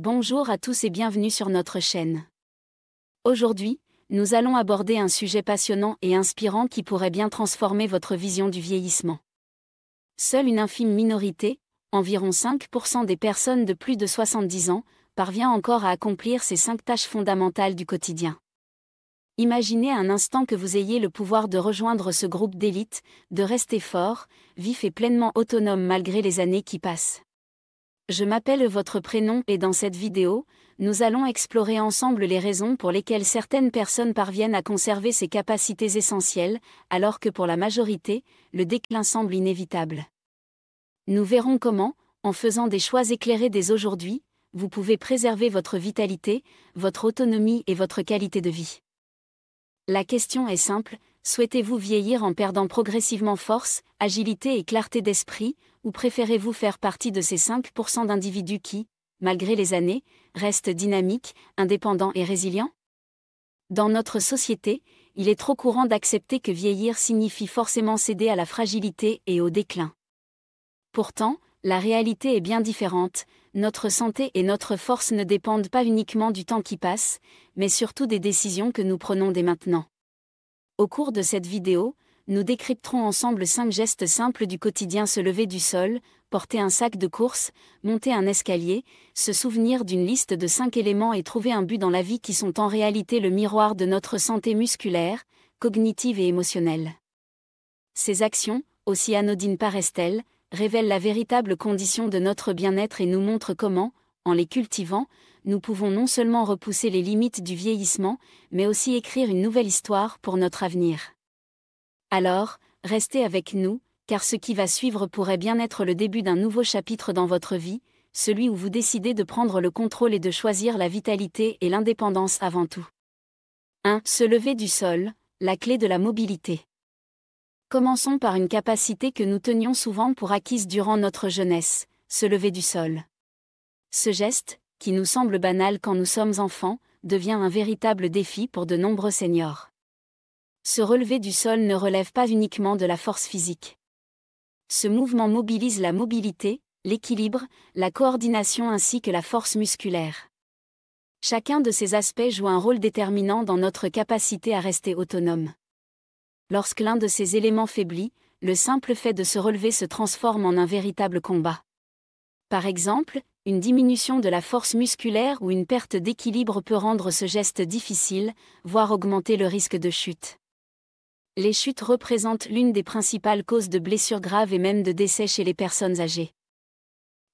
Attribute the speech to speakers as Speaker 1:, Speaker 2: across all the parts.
Speaker 1: Bonjour à tous et bienvenue sur notre chaîne. Aujourd'hui, nous allons aborder un sujet passionnant et inspirant qui pourrait bien transformer votre vision du vieillissement. Seule une infime minorité, environ 5% des personnes de plus de 70 ans, parvient encore à accomplir ces 5 tâches fondamentales du quotidien. Imaginez un instant que vous ayez le pouvoir de rejoindre ce groupe d'élite, de rester fort, vif et pleinement autonome malgré les années qui passent. Je m'appelle votre prénom et dans cette vidéo, nous allons explorer ensemble les raisons pour lesquelles certaines personnes parviennent à conserver ces capacités essentielles, alors que pour la majorité, le déclin semble inévitable. Nous verrons comment, en faisant des choix éclairés dès aujourd'hui, vous pouvez préserver votre vitalité, votre autonomie et votre qualité de vie. La question est simple, souhaitez-vous vieillir en perdant progressivement force, agilité et clarté d'esprit, ou préférez-vous faire partie de ces 5% d'individus qui, malgré les années, restent dynamiques, indépendants et résilients? Dans notre société, il est trop courant d'accepter que vieillir signifie forcément céder à la fragilité et au déclin. Pourtant, la réalité est bien différente, notre santé et notre force ne dépendent pas uniquement du temps qui passe, mais surtout des décisions que nous prenons dès maintenant. Au cours de cette vidéo, nous décrypterons ensemble 5 gestes simples du quotidien: se lever du sol, porter un sac de course, monter un escalier, se souvenir d'une liste de 5 éléments et trouver un but dans la vie qui sont en réalité le miroir de notre santé musculaire, cognitive et émotionnelle. Ces actions, aussi anodines paraissent-elles, révèlent la véritable condition de notre bien-être et nous montrent comment, en les cultivant, nous pouvons non seulement repousser les limites du vieillissement, mais aussi écrire une nouvelle histoire pour notre avenir. Alors, restez avec nous, car ce qui va suivre pourrait bien être le début d'un nouveau chapitre dans votre vie, celui où vous décidez de prendre le contrôle et de choisir la vitalité et l'indépendance avant tout. 1. Se lever du sol, la clé de la mobilité. Commençons par une capacité que nous tenions souvent pour acquise durant notre jeunesse, se lever du sol. Ce geste, qui nous semble banal quand nous sommes enfants, devient un véritable défi pour de nombreux seniors. Se relever du sol ne relève pas uniquement de la force physique. Ce mouvement mobilise la mobilité, l'équilibre, la coordination ainsi que la force musculaire. Chacun de ces aspects joue un rôle déterminant dans notre capacité à rester autonome. Lorsque l'un de ces éléments faiblit, le simple fait de se relever se transforme en un véritable combat. Par exemple, une diminution de la force musculaire ou une perte d'équilibre peut rendre ce geste difficile, voire augmenter le risque de chute. Les chutes représentent l'une des principales causes de blessures graves et même de décès chez les personnes âgées.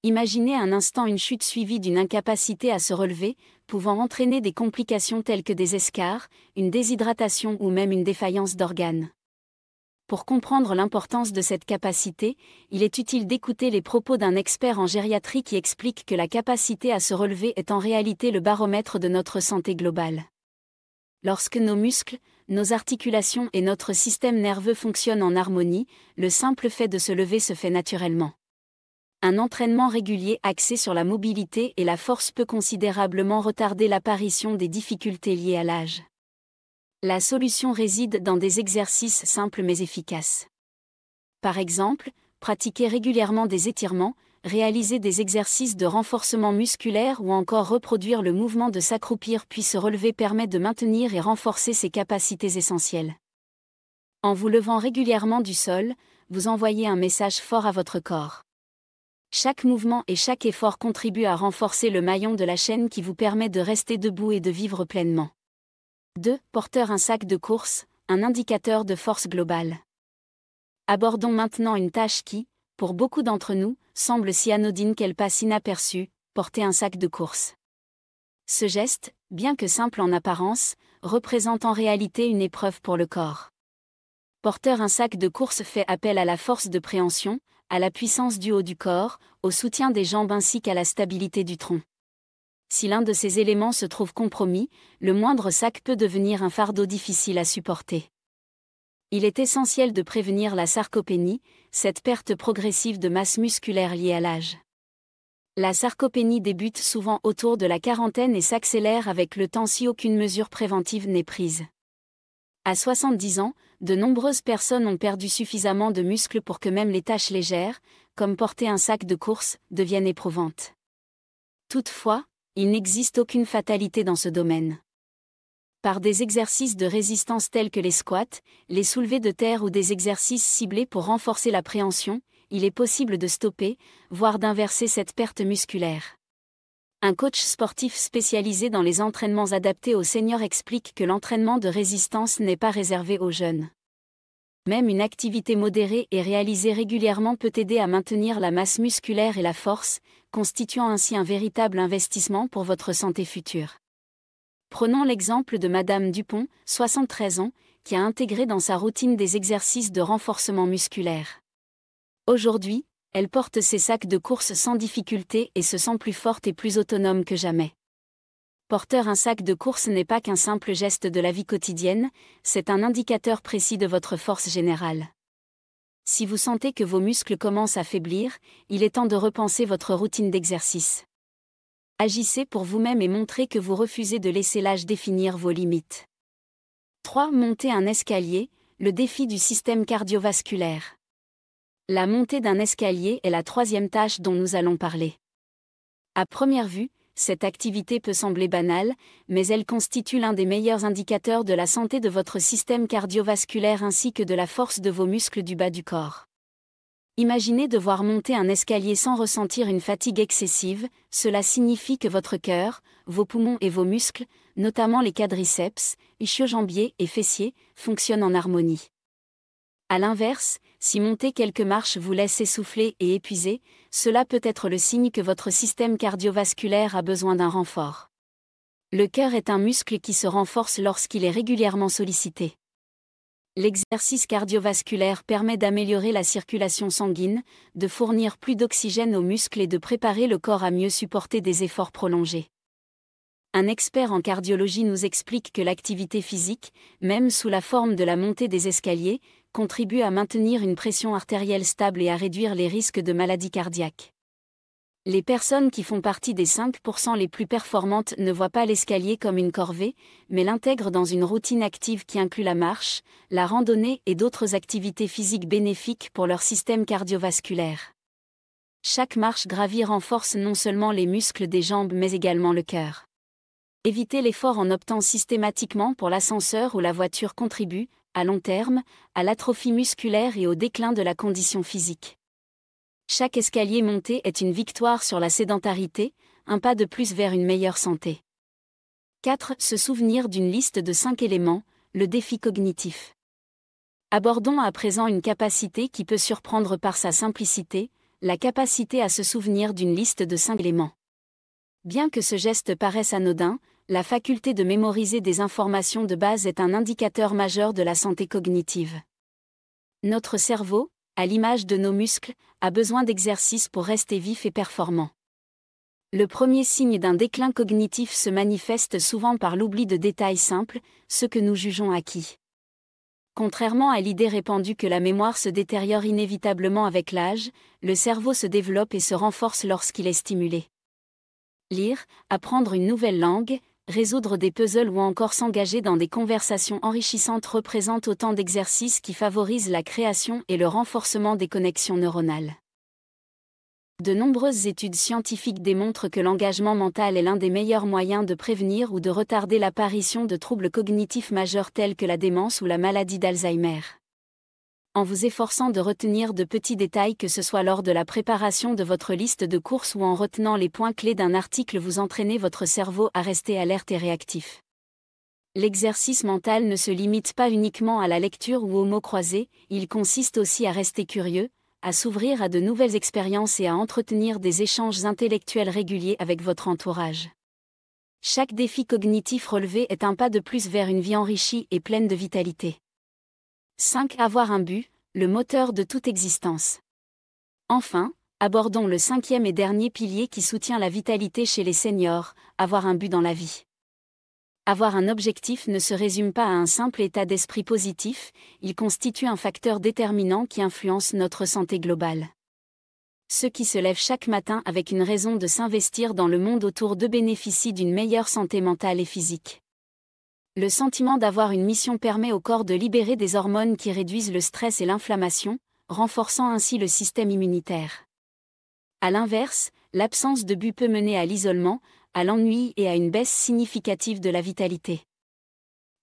Speaker 1: Imaginez un instant une chute suivie d'une incapacité à se relever, pouvant entraîner des complications telles que des escarres, une déshydratation ou même une défaillance d'organes. Pour comprendre l'importance de cette capacité, il est utile d'écouter les propos d'un expert en gériatrie qui explique que la capacité à se relever est en réalité le baromètre de notre santé globale. Lorsque nos muscles, nos articulations et notre système nerveux fonctionnent en harmonie, le simple fait de se lever se fait naturellement. Un entraînement régulier axé sur la mobilité et la force peut considérablement retarder l'apparition des difficultés liées à l'âge. La solution réside dans des exercices simples mais efficaces. Par exemple, pratiquer régulièrement des étirements, réaliser des exercices de renforcement musculaire ou encore reproduire le mouvement de s'accroupir puis se relever permet de maintenir et renforcer ses capacités essentielles. En vous levant régulièrement du sol, vous envoyez un message fort à votre corps. Chaque mouvement et chaque effort contribuent à renforcer le maillon de la chaîne qui vous permet de rester debout et de vivre pleinement. 2. Porter un sac de course, un indicateur de force globale. Abordons maintenant une tâche qui, pour beaucoup d'entre nous, semble si anodine qu'elle passe inaperçue, porter un sac de course. Ce geste, bien que simple en apparence, représente en réalité une épreuve pour le corps. Porter un sac de course fait appel à la force de préhension, à la puissance du haut du corps, au soutien des jambes ainsi qu'à la stabilité du tronc. Si l'un de ces éléments se trouve compromis, le moindre sac peut devenir un fardeau difficile à supporter. Il est essentiel de prévenir la sarcopénie, cette perte progressive de masse musculaire liée à l'âge. La sarcopénie débute souvent autour de la quarantaine et s'accélère avec le temps si aucune mesure préventive n'est prise. À 70 ans, de nombreuses personnes ont perdu suffisamment de muscles pour que même les tâches légères, comme porter un sac de course, deviennent éprouvantes. Toutefois, il n'existe aucune fatalité dans ce domaine. Par des exercices de résistance tels que les squats, les soulevés de terre ou des exercices ciblés pour renforcer la préhension, il est possible de stopper, voire d'inverser cette perte musculaire. Un coach sportif spécialisé dans les entraînements adaptés aux seniors explique que l'entraînement de résistance n'est pas réservé aux jeunes. Même une activité modérée et réalisée régulièrement peut aider à maintenir la masse musculaire et la force, constituant ainsi un véritable investissement pour votre santé future. Prenons l'exemple de Madame Dupont, 73 ans, qui a intégré dans sa routine des exercices de renforcement musculaire. Aujourd'hui, elle porte ses sacs de course sans difficulté et se sent plus forte et plus autonome que jamais. Porteur un sac de course n'est pas qu'un simple geste de la vie quotidienne, c'est un indicateur précis de votre force générale. Si vous sentez que vos muscles commencent à faiblir, il est temps de repenser votre routine d'exercice. Agissez pour vous-même et montrez que vous refusez de laisser l'âge définir vos limites. 3. Monter un escalier, le défi du système cardiovasculaire. La montée d'un escalier est la troisième tâche dont nous allons parler. À première vue, cette activité peut sembler banale, mais elle constitue l'un des meilleurs indicateurs de la santé de votre système cardiovasculaire ainsi que de la force de vos muscles du bas du corps. Imaginez devoir monter un escalier sans ressentir une fatigue excessive, cela signifie que votre cœur, vos poumons et vos muscles, notamment les quadriceps, ischio-jambiers et fessiers, fonctionnent en harmonie. À l'inverse, si monter quelques marches vous laisse essoufflé et épuisé, cela peut être le signe que votre système cardiovasculaire a besoin d'un renfort. Le cœur est un muscle qui se renforce lorsqu'il est régulièrement sollicité. L'exercice cardiovasculaire permet d'améliorer la circulation sanguine, de fournir plus d'oxygène aux muscles et de préparer le corps à mieux supporter des efforts prolongés. Un expert en cardiologie nous explique que l'activité physique, même sous la forme de la montée des escaliers, contribue à maintenir une pression artérielle stable et à réduire les risques de maladies cardiaques. Les personnes qui font partie des 5% les plus performantes ne voient pas l'escalier comme une corvée, mais l'intègrent dans une routine active qui inclut la marche, la randonnée et d'autres activités physiques bénéfiques pour leur système cardiovasculaire. Chaque marche gravie renforce non seulement les muscles des jambes mais également le cœur. Éviter l'effort en optant systématiquement pour l'ascenseur ou la voiture contribue, à long terme, à l'atrophie musculaire et au déclin de la condition physique. Chaque escalier monté est une victoire sur la sédentarité, un pas de plus vers une meilleure santé. 4. Se souvenir d'une liste de 5 éléments, le défi cognitif. Abordons à présent une capacité qui peut surprendre par sa simplicité, la capacité à se souvenir d'une liste de 5 éléments. Bien que ce geste paraisse anodin, la faculté de mémoriser des informations de base est un indicateur majeur de la santé cognitive. Notre cerveau, à l'image de nos muscles, a besoin d'exercice pour rester vif et performant. Le premier signe d'un déclin cognitif se manifeste souvent par l'oubli de détails simples, ceux que nous jugeons acquis. Contrairement à l'idée répandue que la mémoire se détériore inévitablement avec l'âge, le cerveau se développe et se renforce lorsqu'il est stimulé. Lire, apprendre une nouvelle langue, résoudre des puzzles ou encore s'engager dans des conversations enrichissantes représentent autant d'exercices qui favorisent la création et le renforcement des connexions neuronales. De nombreuses études scientifiques démontrent que l'engagement mental est l'un des meilleurs moyens de prévenir ou de retarder l'apparition de troubles cognitifs majeurs tels que la démence ou la maladie d'Alzheimer. En vous efforçant de retenir de petits détails que ce soit lors de la préparation de votre liste de courses ou en retenant les points clés d'un article, vous entraînez votre cerveau à rester alerte et réactif. L'exercice mental ne se limite pas uniquement à la lecture ou aux mots croisés, il consiste aussi à rester curieux, à s'ouvrir à de nouvelles expériences et à entretenir des échanges intellectuels réguliers avec votre entourage. Chaque défi cognitif relevé est un pas de plus vers une vie enrichie et pleine de vitalité. 5. Avoir un but, le moteur de toute existence. Enfin, abordons le 5e et dernier pilier qui soutient la vitalité chez les seniors, avoir un but dans la vie. Avoir un objectif ne se résume pas à un simple état d'esprit positif, il constitue un facteur déterminant qui influence notre santé globale. Ceux qui se lèvent chaque matin avec une raison de s'investir dans le monde autour d'eux bénéficient d'une meilleure santé mentale et physique. Le sentiment d'avoir une mission permet au corps de libérer des hormones qui réduisent le stress et l'inflammation, renforçant ainsi le système immunitaire. À l'inverse, l'absence de but peut mener à l'isolement, à l'ennui et à une baisse significative de la vitalité.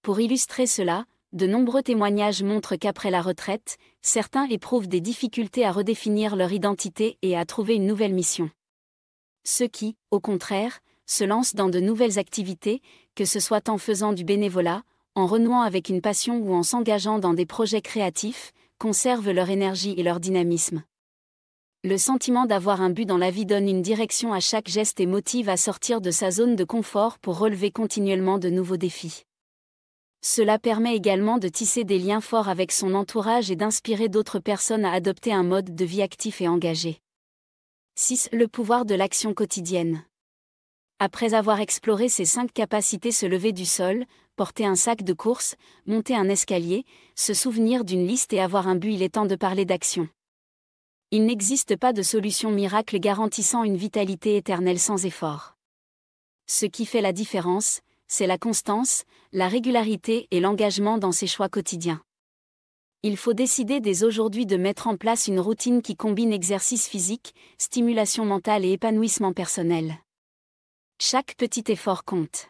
Speaker 1: Pour illustrer cela, de nombreux témoignages montrent qu'après la retraite, certains éprouvent des difficultés à redéfinir leur identité et à trouver une nouvelle mission. Ceux qui, au contraire, se lancent dans de nouvelles activités, que ce soit en faisant du bénévolat, en renouant avec une passion ou en s'engageant dans des projets créatifs, conservent leur énergie et leur dynamisme. Le sentiment d'avoir un but dans la vie donne une direction à chaque geste et motive à sortir de sa zone de confort pour relever continuellement de nouveaux défis. Cela permet également de tisser des liens forts avec son entourage et d'inspirer d'autres personnes à adopter un mode de vie actif et engagé. 6. Le pouvoir de l'action quotidienne. Après avoir exploré ces 5 capacités: se lever du sol, porter un sac de course, monter un escalier, se souvenir d'une liste et avoir un but, il est temps de parler d'action. Il n'existe pas de solution miracle garantissant une vitalité éternelle sans effort. Ce qui fait la différence, c'est la constance, la régularité et l'engagement dans ses choix quotidiens. Il faut décider dès aujourd'hui de mettre en place une routine qui combine exercice physique, stimulation mentale et épanouissement personnel. Chaque petit effort compte.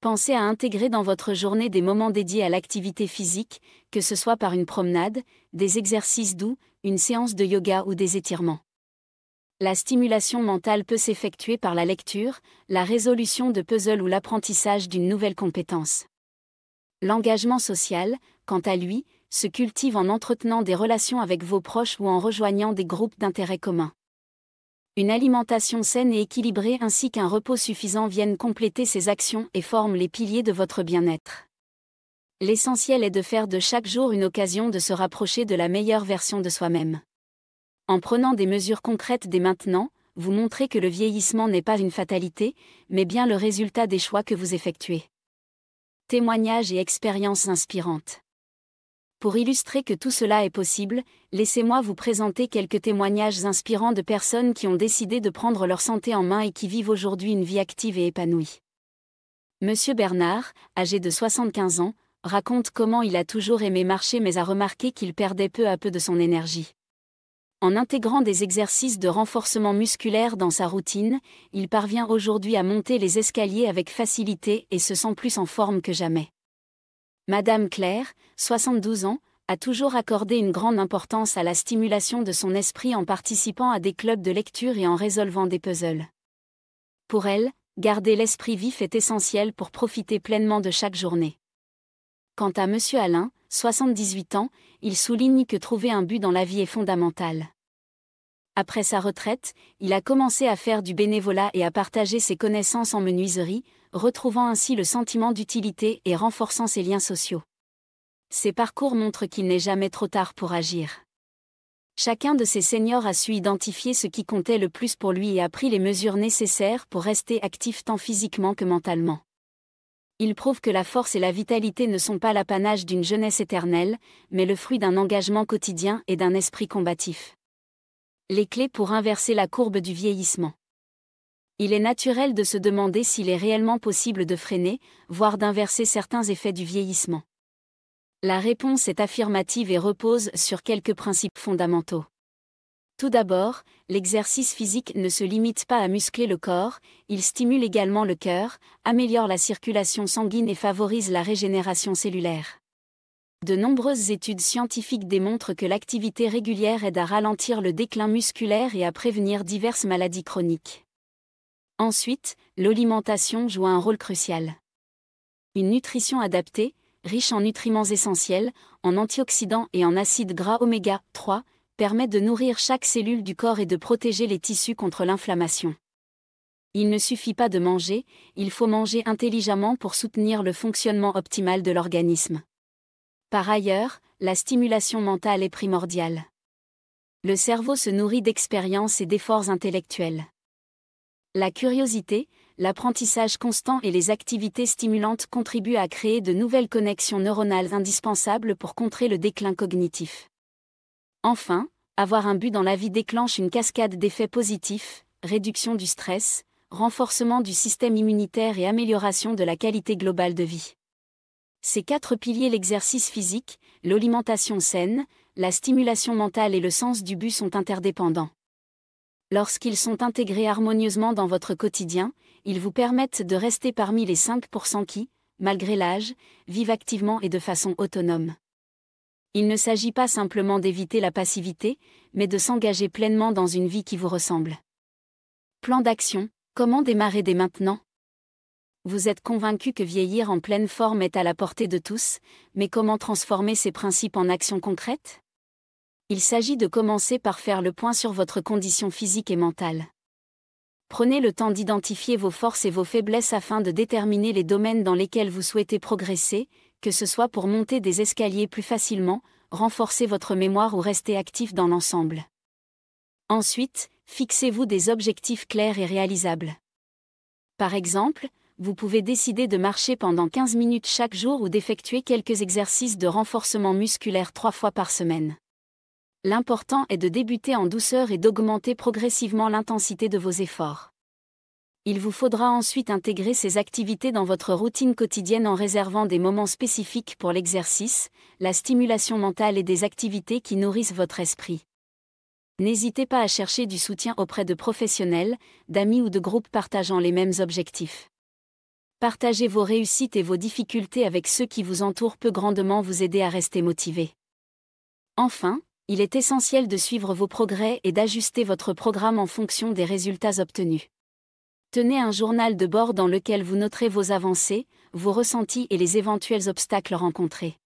Speaker 1: Pensez à intégrer dans votre journée des moments dédiés à l'activité physique, que ce soit par une promenade, des exercices doux, une séance de yoga ou des étirements. La stimulation mentale peut s'effectuer par la lecture, la résolution de puzzles ou l'apprentissage d'une nouvelle compétence. L'engagement social, quant à lui, se cultive en entretenant des relations avec vos proches ou en rejoignant des groupes d'intérêt communs. Une alimentation saine et équilibrée ainsi qu'un repos suffisant viennent compléter ces actions et forment les piliers de votre bien-être. L'essentiel est de faire de chaque jour une occasion de se rapprocher de la meilleure version de soi-même. En prenant des mesures concrètes dès maintenant, vous montrez que le vieillissement n'est pas une fatalité, mais bien le résultat des choix que vous effectuez. Témoignages et expériences inspirantes. Pour illustrer que tout cela est possible, laissez-moi vous présenter quelques témoignages inspirants de personnes qui ont décidé de prendre leur santé en main et qui vivent aujourd'hui une vie active et épanouie. Monsieur Bernard, âgé de 75 ans, raconte comment il a toujours aimé marcher mais a remarqué qu'il perdait peu à peu de son énergie. En intégrant des exercices de renforcement musculaire dans sa routine, il parvient aujourd'hui à monter les escaliers avec facilité et se sent plus en forme que jamais. Madame Claire, 72 ans, a toujours accordé une grande importance à la stimulation de son esprit en participant à des clubs de lecture et en résolvant des puzzles. Pour elle, garder l'esprit vif est essentiel pour profiter pleinement de chaque journée. Quant à Monsieur Alain, 78 ans, il souligne que trouver un but dans la vie est fondamental. Après sa retraite, il a commencé à faire du bénévolat et à partager ses connaissances en menuiserie, retrouvant ainsi le sentiment d'utilité et renforçant ses liens sociaux. Ses parcours montrent qu'il n'est jamais trop tard pour agir. Chacun de ces seniors a su identifier ce qui comptait le plus pour lui et a pris les mesures nécessaires pour rester actif tant physiquement que mentalement. Il prouve que la force et la vitalité ne sont pas l'apanage d'une jeunesse éternelle, mais le fruit d'un engagement quotidien et d'un esprit combatif. Les clés pour inverser la courbe du vieillissement. Il est naturel de se demander s'il est réellement possible de freiner, voire d'inverser certains effets du vieillissement. La réponse est affirmative et repose sur quelques principes fondamentaux. Tout d'abord, l'exercice physique ne se limite pas à muscler le corps, il stimule également le cœur, améliore la circulation sanguine et favorise la régénération cellulaire. De nombreuses études scientifiques démontrent que l'activité régulière aide à ralentir le déclin musculaire et à prévenir diverses maladies chroniques. Ensuite, l'alimentation joue un rôle crucial. Une nutrition adaptée, riche en nutriments essentiels, en antioxydants et en acides gras oméga 3, permet de nourrir chaque cellule du corps et de protéger les tissus contre l'inflammation. Il ne suffit pas de manger, il faut manger intelligemment pour soutenir le fonctionnement optimal de l'organisme. Par ailleurs, la stimulation mentale est primordiale. Le cerveau se nourrit d'expériences et d'efforts intellectuels. La curiosité, l'apprentissage constant et les activités stimulantes contribuent à créer de nouvelles connexions neuronales indispensables pour contrer le déclin cognitif. Enfin, avoir un but dans la vie déclenche une cascade d'effets positifs, réduction du stress, renforcement du système immunitaire et amélioration de la qualité globale de vie. Ces 4 piliers, l'exercice physique, l'alimentation saine, la stimulation mentale et le sens du but, sont interdépendants. Lorsqu'ils sont intégrés harmonieusement dans votre quotidien, ils vous permettent de rester parmi les 5% qui, malgré l'âge, vivent activement et de façon autonome. Il ne s'agit pas simplement d'éviter la passivité, mais de s'engager pleinement dans une vie qui vous ressemble. Plan d'action, comment démarrer dès maintenant ? Vous êtes convaincu que vieillir en pleine forme est à la portée de tous, mais comment transformer ces principes en actions concrètes ? Il s'agit de commencer par faire le point sur votre condition physique et mentale. Prenez le temps d'identifier vos forces et vos faiblesses afin de déterminer les domaines dans lesquels vous souhaitez progresser, que ce soit pour monter des escaliers plus facilement, renforcer votre mémoire ou rester actif dans l'ensemble. Ensuite, fixez-vous des objectifs clairs et réalisables. Par exemple, vous pouvez décider de marcher pendant 15 minutes chaque jour ou d'effectuer quelques exercices de renforcement musculaire 3 fois par semaine. L'important est de débuter en douceur et d'augmenter progressivement l'intensité de vos efforts. Il vous faudra ensuite intégrer ces activités dans votre routine quotidienne en réservant des moments spécifiques pour l'exercice, la stimulation mentale et des activités qui nourrissent votre esprit. N'hésitez pas à chercher du soutien auprès de professionnels, d'amis ou de groupes partageant les mêmes objectifs. Partager vos réussites et vos difficultés avec ceux qui vous entourent peut grandement vous aider à rester motivé. Enfin, il est essentiel de suivre vos progrès et d'ajuster votre programme en fonction des résultats obtenus. Tenez un journal de bord dans lequel vous noterez vos avancées, vos ressentis et les éventuels obstacles rencontrés.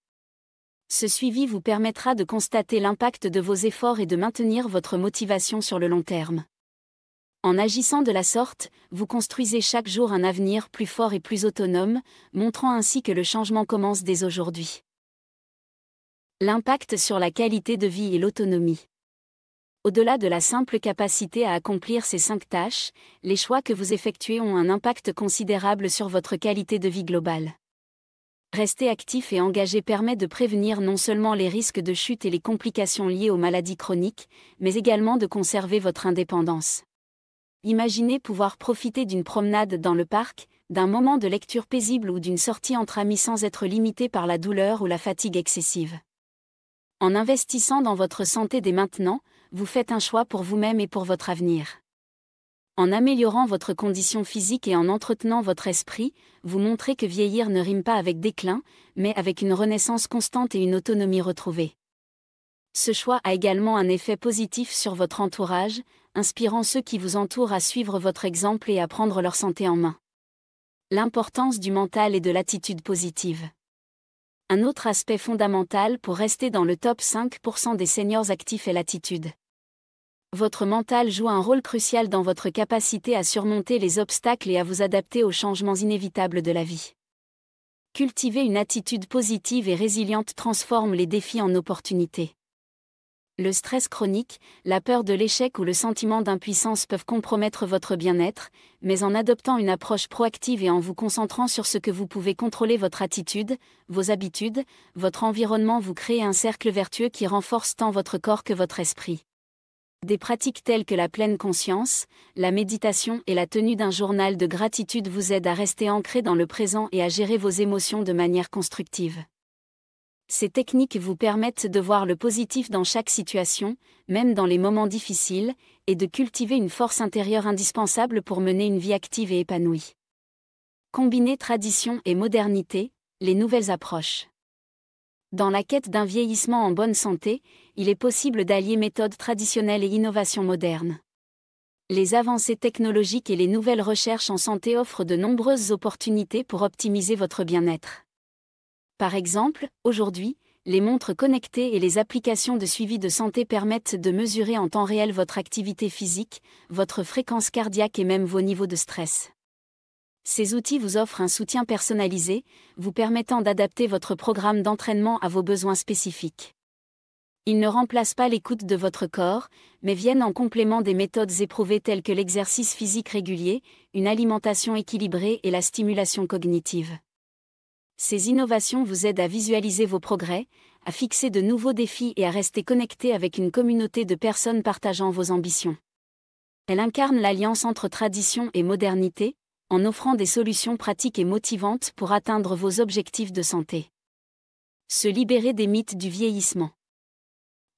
Speaker 1: Ce suivi vous permettra de constater l'impact de vos efforts et de maintenir votre motivation sur le long terme. En agissant de la sorte, vous construisez chaque jour un avenir plus fort et plus autonome, montrant ainsi que le changement commence dès aujourd'hui. L'impact sur la qualité de vie et l'autonomie. Au-delà de la simple capacité à accomplir ces 5 tâches, les choix que vous effectuez ont un impact considérable sur votre qualité de vie globale. Rester actif et engagé permet de prévenir non seulement les risques de chute et les complications liées aux maladies chroniques, mais également de conserver votre indépendance. Imaginez pouvoir profiter d'une promenade dans le parc, d'un moment de lecture paisible ou d'une sortie entre amis sans être limité par la douleur ou la fatigue excessive. En investissant dans votre santé dès maintenant, vous faites un choix pour vous-même et pour votre avenir. En améliorant votre condition physique et en entretenant votre esprit, vous montrez que vieillir ne rime pas avec déclin, mais avec une renaissance constante et une autonomie retrouvée. Ce choix a également un effet positif sur votre entourage, inspirant ceux qui vous entourent à suivre votre exemple et à prendre leur santé en main. L'importance du mental et de l'attitude positive. Un autre aspect fondamental pour rester dans le top 5% des seniors actifs est l'attitude. Votre mental joue un rôle crucial dans votre capacité à surmonter les obstacles et à vous adapter aux changements inévitables de la vie. Cultiver une attitude positive et résiliente transforme les défis en opportunités. Le stress chronique, la peur de l'échec ou le sentiment d'impuissance peuvent compromettre votre bien-être, mais en adoptant une approche proactive et en vous concentrant sur ce que vous pouvez contrôler, votre attitude, vos habitudes, votre environnement, vous créez un cercle vertueux qui renforce tant votre corps que votre esprit. Des pratiques telles que la pleine conscience, la méditation et la tenue d'un journal de gratitude vous aident à rester ancré dans le présent et à gérer vos émotions de manière constructive. Ces techniques vous permettent de voir le positif dans chaque situation, même dans les moments difficiles, et de cultiver une force intérieure indispensable pour mener une vie active et épanouie. Combiner tradition et modernité, les nouvelles approches. Dans la quête d'un vieillissement en bonne santé, il est possible d'allier méthodes traditionnelles et innovations modernes. Les avancées technologiques et les nouvelles recherches en santé offrent de nombreuses opportunités pour optimiser votre bien-être. Par exemple, aujourd'hui, les montres connectées et les applications de suivi de santé permettent de mesurer en temps réel votre activité physique, votre fréquence cardiaque et même vos niveaux de stress. Ces outils vous offrent un soutien personnalisé, vous permettant d'adapter votre programme d'entraînement à vos besoins spécifiques. Ils ne remplacent pas l'écoute de votre corps, mais viennent en complément des méthodes éprouvées telles que l'exercice physique régulier, une alimentation équilibrée et la stimulation cognitive. Ces innovations vous aident à visualiser vos progrès, à fixer de nouveaux défis et à rester connecté avec une communauté de personnes partageant vos ambitions. Elles incarnent l'alliance entre tradition et modernité, en offrant des solutions pratiques et motivantes pour atteindre vos objectifs de santé. Se libérer des mythes du vieillissement.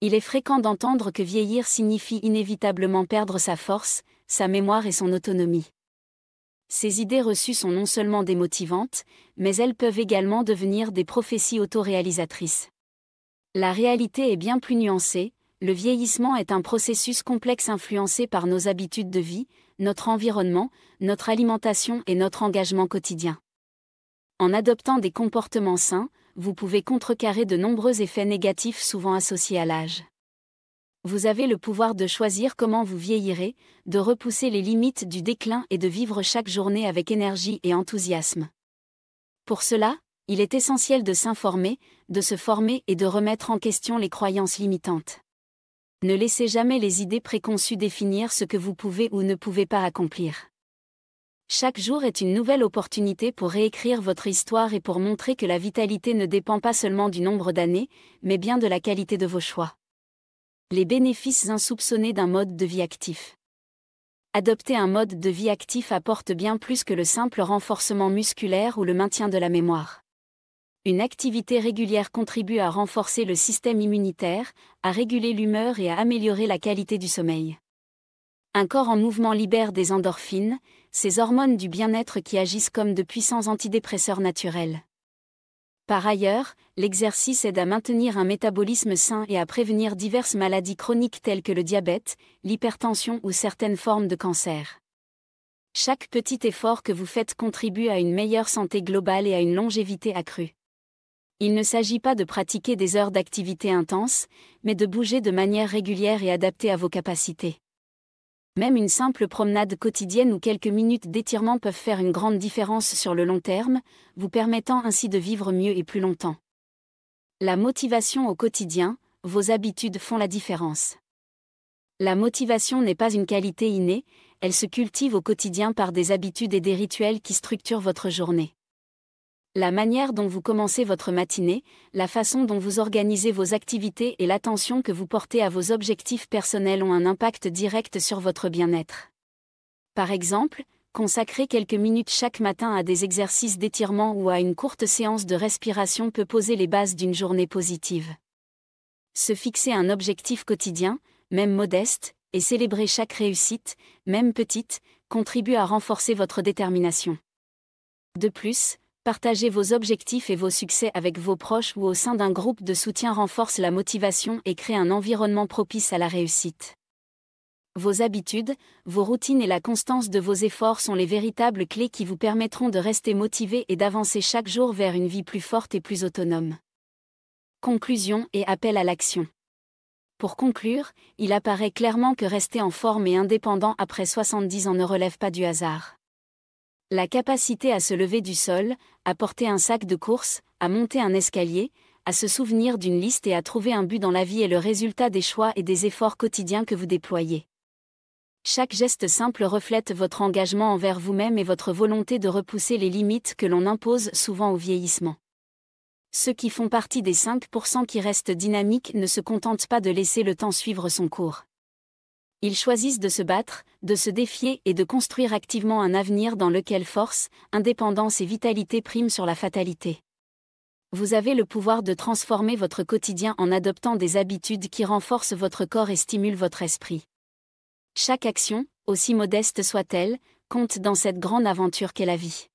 Speaker 1: Il est fréquent d'entendre que vieillir signifie inévitablement perdre sa force, sa mémoire et son autonomie. Ces idées reçues sont non seulement démotivantes, mais elles peuvent également devenir des prophéties autoréalisatrices. La réalité est bien plus nuancée. Le vieillissement est un processus complexe influencé par nos habitudes de vie, notre environnement, notre alimentation et notre engagement quotidien. En adoptant des comportements sains, vous pouvez contrecarrer de nombreux effets négatifs souvent associés à l'âge. Vous avez le pouvoir de choisir comment vous vieillirez, de repousser les limites du déclin et de vivre chaque journée avec énergie et enthousiasme. Pour cela, il est essentiel de s'informer, de se former et de remettre en question les croyances limitantes. Ne laissez jamais les idées préconçues définir ce que vous pouvez ou ne pouvez pas accomplir. Chaque jour est une nouvelle opportunité pour réécrire votre histoire et pour montrer que la vitalité ne dépend pas seulement du nombre d'années, mais bien de la qualité de vos choix. Les bénéfices insoupçonnés d'un mode de vie actif. Adopter un mode de vie actif apporte bien plus que le simple renforcement musculaire ou le maintien de la mémoire. Une activité régulière contribue à renforcer le système immunitaire, à réguler l'humeur et à améliorer la qualité du sommeil. Un corps en mouvement libère des endorphines, ces hormones du bien-être qui agissent comme de puissants antidépresseurs naturels. Par ailleurs, l'exercice aide à maintenir un métabolisme sain et à prévenir diverses maladies chroniques telles que le diabète, l'hypertension ou certaines formes de cancer. Chaque petit effort que vous faites contribue à une meilleure santé globale et à une longévité accrue. Il ne s'agit pas de pratiquer des heures d'activité intense, mais de bouger de manière régulière et adaptée à vos capacités. Même une simple promenade quotidienne ou quelques minutes d'étirement peuvent faire une grande différence sur le long terme, vous permettant ainsi de vivre mieux et plus longtemps. La motivation au quotidien, vos habitudes font la différence. La motivation n'est pas une qualité innée, elle se cultive au quotidien par des habitudes et des rituels qui structurent votre journée. La manière dont vous commencez votre matinée, la façon dont vous organisez vos activités et l'attention que vous portez à vos objectifs personnels ont un impact direct sur votre bien-être. Par exemple, consacrer quelques minutes chaque matin à des exercices d'étirement ou à une courte séance de respiration peut poser les bases d'une journée positive. Se fixer un objectif quotidien, même modeste, et célébrer chaque réussite, même petite, contribue à renforcer votre détermination. De plus, partager vos objectifs et vos succès avec vos proches ou au sein d'un groupe de soutien renforce la motivation et crée un environnement propice à la réussite. Vos habitudes, vos routines et la constance de vos efforts sont les véritables clés qui vous permettront de rester motivé et d'avancer chaque jour vers une vie plus forte et plus autonome. Conclusion et appel à l'action. Pour conclure, il apparaît clairement que rester en forme et indépendant après 70 ans ne relève pas du hasard. La capacité à se lever du sol, à porter un sac de course, à monter un escalier, à se souvenir d'une liste et à trouver un but dans la vie est le résultat des choix et des efforts quotidiens que vous déployez. Chaque geste simple reflète votre engagement envers vous-même et votre volonté de repousser les limites que l'on impose souvent au vieillissement. Ceux qui font partie des 5% qui restent dynamiques ne se contentent pas de laisser le temps suivre son cours. Ils choisissent de se battre, de se défier et de construire activement un avenir dans lequel force, indépendance et vitalité priment sur la fatalité. Vous avez le pouvoir de transformer votre quotidien en adoptant des habitudes qui renforcent votre corps et stimulent votre esprit. Chaque action, aussi modeste soit-elle, compte dans cette grande aventure qu'est la vie.